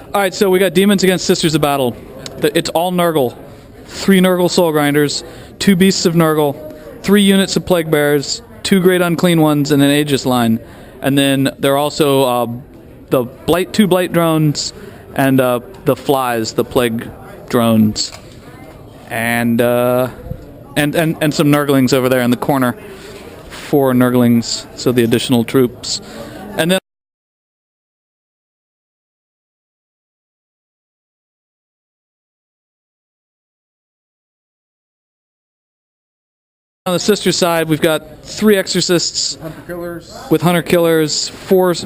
Alright, so we got Demons against Sisters of Battle. It's all Nurgle. 3 Nurgle Soul Grinders, 2 Beasts of Nurgle, 3 units of Plague Bears, 2 Great Unclean Ones, and an Aegis line. And then there are also the Blight, 2 Blight drones, and the Flies, the Plague drones. And some Nurglings over there in the corner. 4 Nurglings, so the additional troops. And then on the sister side, we've got 3 Exorcists Hunter Killers with Hunter Killers, 5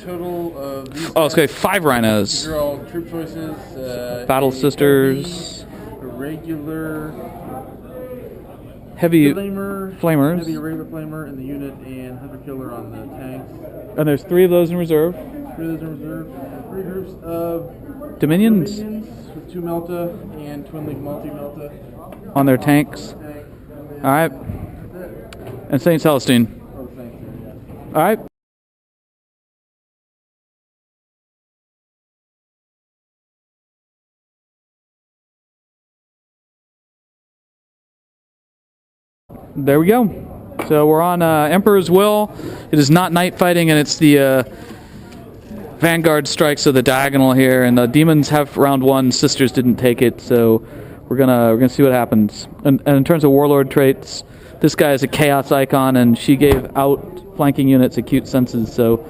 total of these. Oh, okay, 5 Rhinos. These are all troop choices. Battle Sisters. Regular. Heavy Flamers. Heavy regular Flamer in the unit, and Hunter Killer on the tanks. And there's 3 of those in reserve. 3 of those in reserve. And 3 groups of Dominions with 2 Melta and Twin League multi-Melta on their tanks. Alright. And St. Celestine. Alright. There we go. So we're on Emperor's Will. It is not night fighting, and it's the Vanguard strikes of the diagonal here. And the Demons have round 1. Sisters didn't take it, so we're gonna see what happens. And in terms of Warlord traits, this guy is a Chaos icon, and she gave outflanking units acute senses. So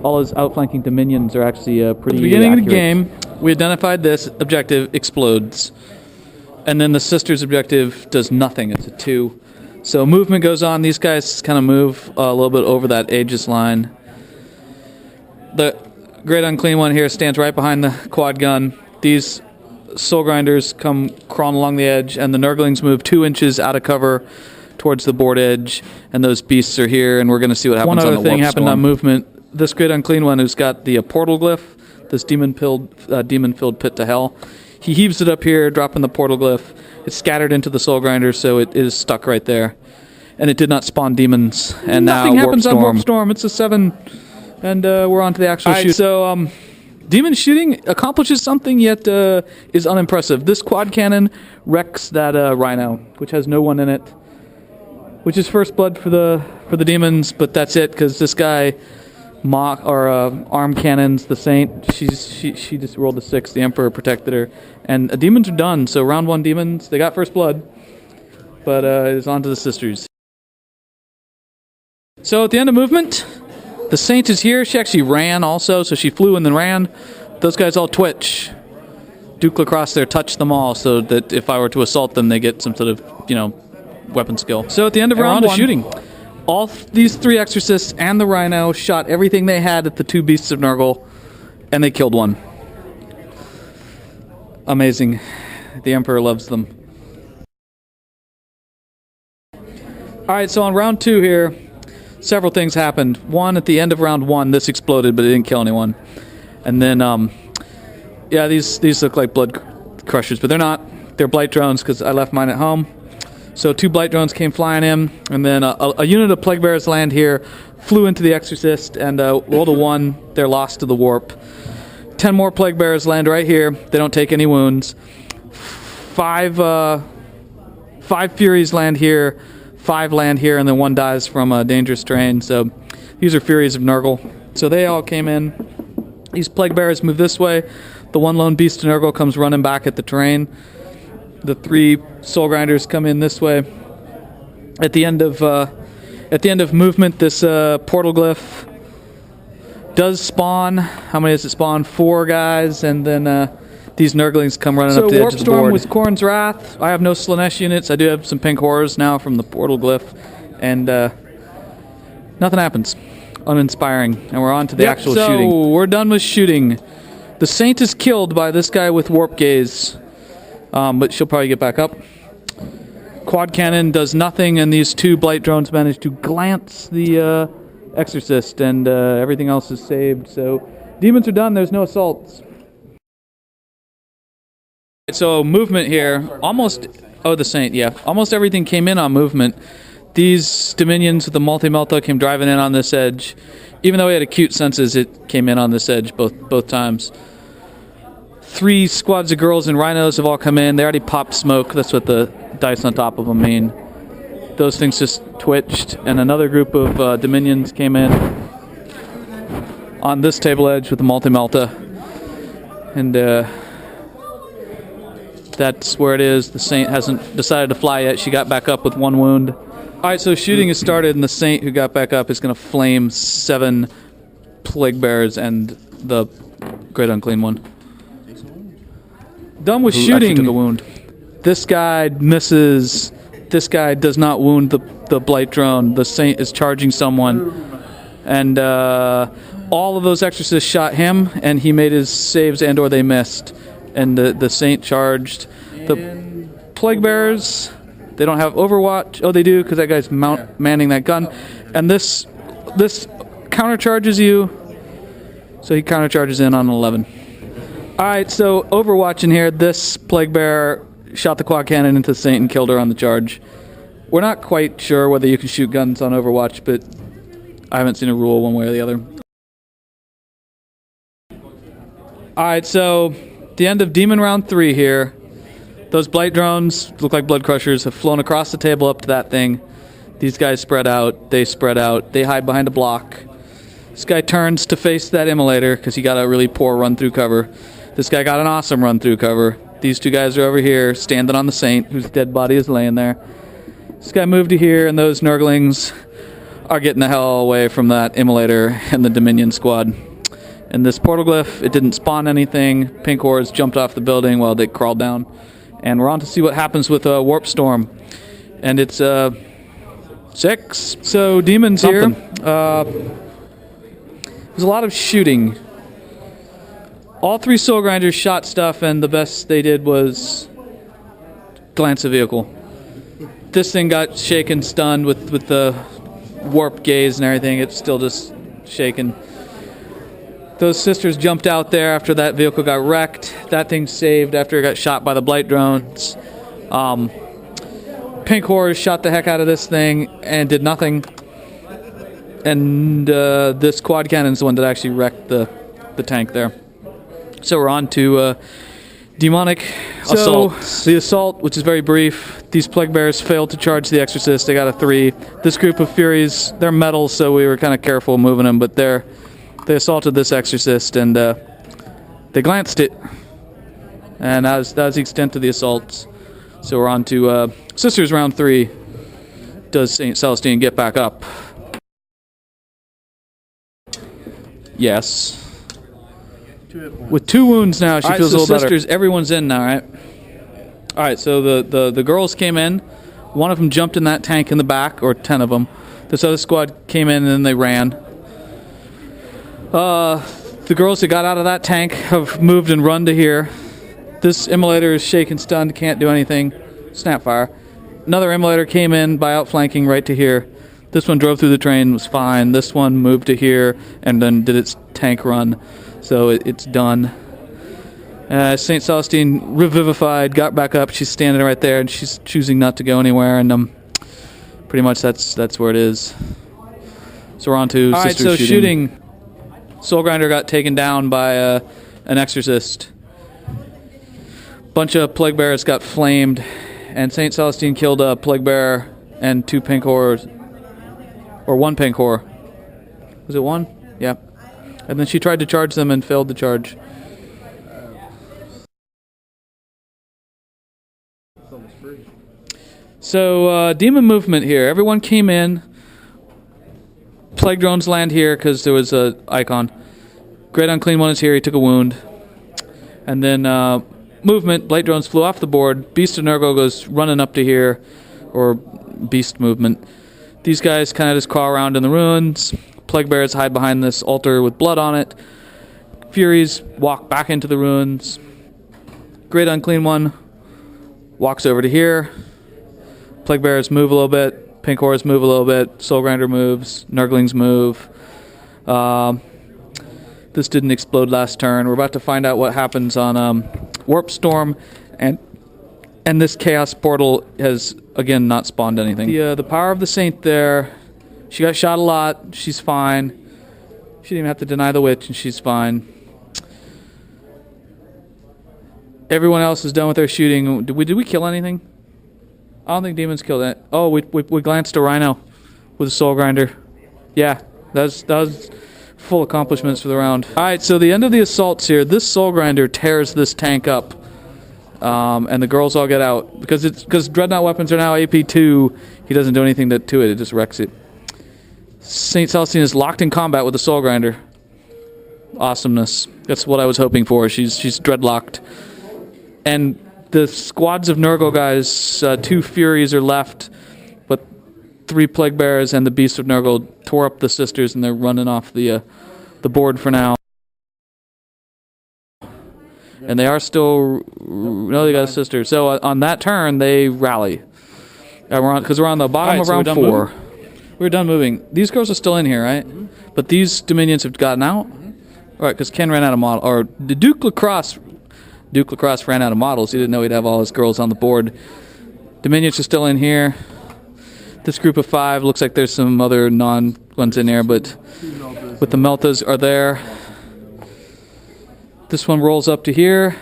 all his outflanking Dominions are actually pretty. At the beginning accurate. Of the game, we identified this objective explodes, and then the Sisters objective does nothing. It's a 2. So movement goes on. These guys kind of move a little bit over that Aegis line. The Great Unclean One here stands right behind the quad gun. These Soul Grinders come crawling along the edge, and the Nurglings move 2 inches out of cover towards the board edge, and those beasts are here, and we're going to see what happens on the Warp Storm. One other thing happened on movement. This Great Unclean One who's got the portal glyph, this demon-filled pit to hell, he heaves it up here, dropping the portal glyph. It's scattered into the Soul Grinder, so it is stuck right there. And it did not spawn demons. And nothing now happens on Warp Storm. It's a 7, and we're on to the actual shoot. So, demon shooting accomplishes something, yet is unimpressive. This quad cannon wrecks that Rhino, which has no one in it, which is first blood for the demons. But that's it, because this guy arm cannons the Saint. She just rolled a 6. The Emperor protected her, and the demons are done. So round 1 demons, they got first blood, but it's on to the Sisters. So at the end of movement, the Saint is here. She actually ran also, so she flew and then ran. Those guys all twitch. Duke Lacrosse there touched them all, so that if I were to assault them, they get some sort of, weapon skill. So at the end of round 1, shooting. All these 3 Exorcists and the Rhino shot everything they had at the 2 Beasts of Nurgle, and they killed 1. Amazing. The Emperor loves them. Alright, so on round 2 here, several things happened. One, at the end of round 1, this exploded, but it didn't kill anyone. And then, yeah, these look like blood crushers, but they're not. They're Blight drones, because I left mine at home. So 2 Blight drones came flying in, and then a unit of Plague Bears land here, flew into the Exorcist, and rolled a 1. They're lost to the warp. 10 more Plague Bears land right here. They don't take any wounds. 5 Furies land here, 5 land here, and then 1 dies from a dangerous strain. So these are Furies of Nurgle. So they all came in. These Plague Bears move this way. The 1 lone Beast of Nurgle comes running back at the terrain. The 3 Soul Grinders come in this way. At the end of movement, this portal glyph does spawn. How many does it spawn? 4 guys, and then these Nurglings come running up the edge of the board. So Warp Storm with Khorne's Wrath. I have no Slanesh units. I do have some pink horrors now from the portal glyph, and nothing happens. Uninspiring. And we're on to the actual shooting. So we're done with shooting. The Saint is killed by this guy with Warp Gaze. But she'll probably get back up. Quad cannon does nothing, and these 2 Blight drones manage to glance the Exorcist, and everything else is saved. So demons are done. There's no assaults. So movement here, almost. Oh, the Saint. Yeah, almost everything came in on movement. These Dominions with the multi-melta came driving in on this edge. Even though he had acute senses, it came in on this edge both times. 3 squads of girls and rhinos have all come in. They already popped smoke. That's what the dice on top of them mean. Those things just twitched. And another group of Dominions came in on this table edge with the multi-melta. And that's where it is. The Saint hasn't decided to fly yet. She got back up with 1 wound. Alright, so shooting has started, and the Saint who got back up is going to flame 7 Plague Bears and the Great Unclean One. Done with shooting. Took a wound. This guy misses. This guy does not wound the Blight drone. The Saint is charging someone. And all of those exorcists shot him, and he made his saves and or they missed. And the Saint charged. The Plague Bears, they don't have Overwatch. Oh, they do, because that guy's manning that gun. And this countercharges you. So he countercharges in on 11. Alright, so Overwatch in here. This Plague Bear shot the quad cannon into the Saint and killed her on the charge. We're not quite sure whether you can shoot guns on Overwatch, but I haven't seen a rule one way or the other. Alright, so the end of Demon Round 3 here. Those Blight drones look like blood crushers, have flown across the table up to that thing. These guys spread out. They spread out. They hide behind a block. This guy turns to face that immolator because he got a really poor run-through cover. This guy got an awesome run-through cover. These 2 guys are over here standing on the Saint, whose dead body is laying there. This guy moved to here, and those Nurglings are getting the hell away from that immolator and the Dominion squad. And this portal glyph, it didn't spawn anything. Pink Horrors jumped off the building while they crawled down. And we're on to see what happens with a Warp Storm. And it's 6. So Demons here. There's a lot of shooting. All 3 Soul Grinders shot stuff, and the best they did was glance a vehicle. This thing got shaken, stunned with the warp gaze and everything. It's still just shaken. Those sisters jumped out there after that vehicle got wrecked. That thing saved after it got shot by the Blight drones. Pink Horrors shot the heck out of this thing and did nothing. And this quad cannon is the one that actually wrecked the tank there. So we're on to demonic assault. The assault, which is very brief. These Plague Bears failed to charge the Exorcist. They got a 3. This group of Furies, they're metal, so we were kind of careful moving them, but they assaulted this Exorcist, and they glanced it. And that was the extent of the assaults. So we're on to Sisters round 3. Does St. Celestine get back up? Yes. With 2 wounds now, she feels a little better. Sisters, everyone's in now, right? Alright, so the girls came in. One of them jumped in that tank in the back, or 10 of them. This other squad came in and then they ran. The girls that got out of that tank have moved and run to here. This immolator is shaken, stunned, can't do anything. Snapfire. Another immolator came in by outflanking right to here. This one drove through the train, was fine. This one moved to here and then did its tank run. So it's done. St. Celestine revivified, got back up. She's standing right there, and she's choosing not to go anywhere. And pretty much that's where it is. So we're on to Sisters shooting. Soul Grinder got taken down by an Exorcist. Bunch of Plague Bears got flamed, and St. Celestine killed a Plague Bear and 2 Pink Horrors. Or 1 Pink Horror. Was it 1? Yeah. And then she tried to charge them and failed to charge. So, demon movement here. Everyone came in. Plague drones land here because there was a icon. Great Unclean One is here. He took a wound. And then movement. Blight drones flew off the board. Beast of Nurgle goes running up to here. Or beast movement. These guys kind of just crawl around in the ruins. Plague Bears hide behind this altar with blood on it. Furies walk back into the ruins. Great Unclean One walks over to here. Plague Bears move a little bit. Pink Horrors move a little bit. Soul Grinder moves. Nurglings move. This didn't explode last turn. We're about to find out what happens on Warp Storm. And this Chaos Portal has again, not spawned anything. The Power of the Saint there. She got shot a lot. She's fine. She didn't even have to deny the witch, and she's fine. Everyone else is done with their shooting. Did we kill anything? I don't think demons killed it. Oh, we glanced a rhino with a soul grinder. Yeah, that was full accomplishments for the round. All right, so the end of the assaults here. This soul grinder tears this tank up, and the girls all get out because dreadnought weapons are now AP2. He doesn't do anything to it. It just wrecks it. Saint Celestine is locked in combat with the soul grinder. Awesomeness. That's what I was hoping for. She's dreadlocked. And the squads of Nurgle guys, 2 Furies are left, but 3 Plague Bearers and the Beast of Nurgle tore up the sisters, and they're running off the board for now. And they are still... No, they got a sister. So on that turn, they rally. Because we're on the bottom of round 4. We're done moving. These girls are still in here, right? Mm-hmm. But these Dominions have gotten out? Mm-hmm. All right, because Ken ran out of model... Or the Duke Lacrosse ran out of models. He didn't know he'd have all his girls on the board. Dominions are still in here. This group of 5 looks like there's some other non-ones in there, but the Meltas are there. This one rolls up to here.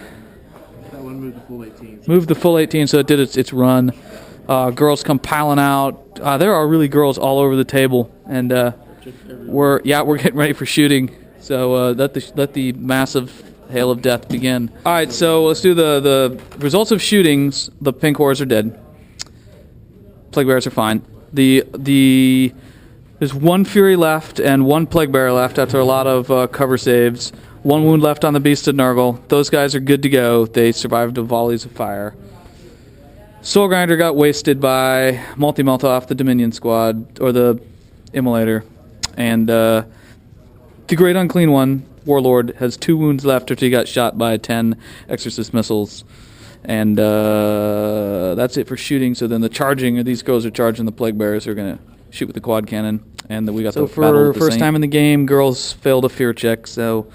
That one moved the full 18. Moved the full 18, so it did its run. Girls come piling out. There are really girls all over the table, and we're getting ready for shooting. So let the massive hail of death begin. All right, so let's do the results of shootings. The pink horrors are dead. Plague bearers are fine. There's 1 Fury left and 1 Plague Bearer left after a lot of cover saves. 1 wound left on the Beast of Nurgle. Those guys are good to go. They survived the volleys of fire. Soul Grinder got wasted by Multi-Melt off the Dominion squad, or the Immolator. And the Great Unclean One, Warlord, has 2 wounds left after he got shot by 10 Exorcist missiles. And that's it for shooting. So then the charging, these girls are charging the Plague Bearers, who are going to shoot with the quad cannon. And we got the battle for first time in the game, girls failed a fear check, so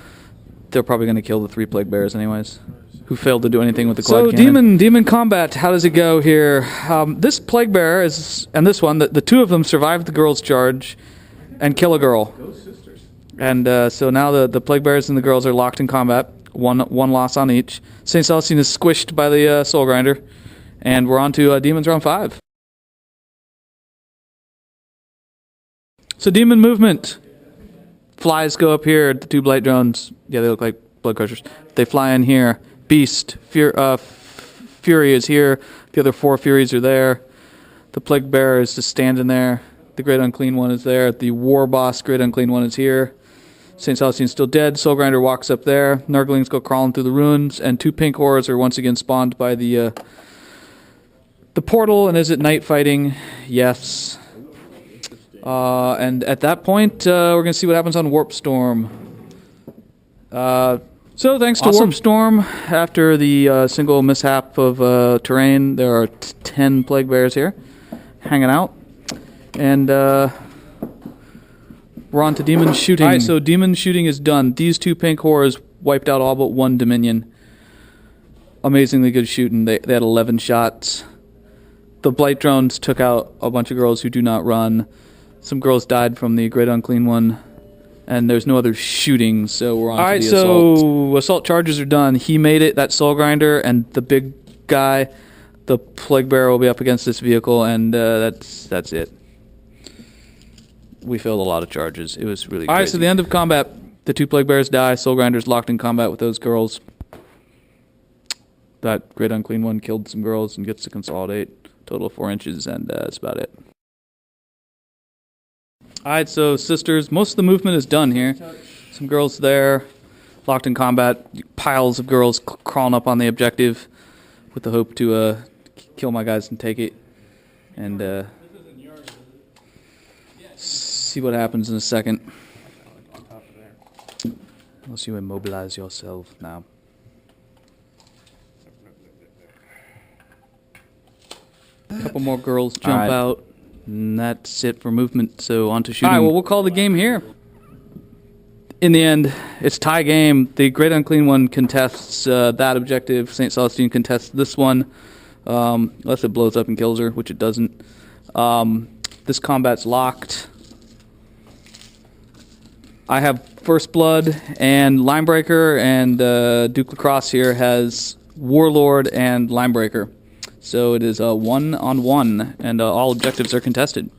they're probably going to kill the 3 Plague Bearers anyways, who failed to do anything with the quad cannon. So demon combat, how does it go here? This Plague Bearer and this one, the 2 of them survived the girls' charge and kill a girl. And so now the Plague Bearers and the girls are locked in combat. One loss on each. St. Celestine is squished by the Soul Grinder. And we're on to Demons round 5. So demon movement. Flies go up here. The 2 Blight drones. Yeah, they look like blood crushers. They fly in here. Beast. Fury is here. The other 4 Furies are there. The Plague Bearer is just standing there. The Great Unclean One is there. The War Boss Great Unclean One is here. St. Celestine's still dead. Soul Grinder walks up there. Nurglings go crawling through the ruins. And 2 pink horrors are once again spawned by the portal. And is it night fighting? Yes. And at that point, we're going to see what happens on Warp Storm. So thanks to Warp Storm, after the single mishap of terrain, there are 10 Plague Bears here hanging out. And we're on to demon shooting. All right, so demon shooting is done. These 2 pink horrors wiped out all but 1 Dominion. Amazingly good shooting. They had 11 shots. The Blight drones took out a bunch of girls who do not run. Some girls died from the Great Unclean One. And there's no other shooting, so we're on to the assault. All right, so assault charges are done. He made it, that Soul Grinder, and the big guy, the Plague Bearer, will be up against this vehicle, and that's it. We failed a lot of charges. It was really crazy. All right, so the end of combat. The 2 Plague Bearers die. Soul Grinder's locked in combat with those girls. That Great Unclean One killed some girls and gets to consolidate. Total of 4 inches, and that's about it. All right, so sisters, most of the movement is done here. Some girls there, locked in combat. Piles of girls crawling up on the objective with the hope to kill my guys and take it. And see what happens in a second. Unless you immobilize yourself now. A couple more girls jump out. And that's it for movement, so on to shooting. All right, well, we'll call the game here. In the end, it's tie game. The Great Unclean One contests that objective. St. Celestine contests this one. unless it blows up and kills her, which it doesn't. This combat's locked. I have First Blood and Linebreaker, and Duke Lacrosse here has Warlord and Linebreaker. So it is a 1-on-1, and all objectives are contested.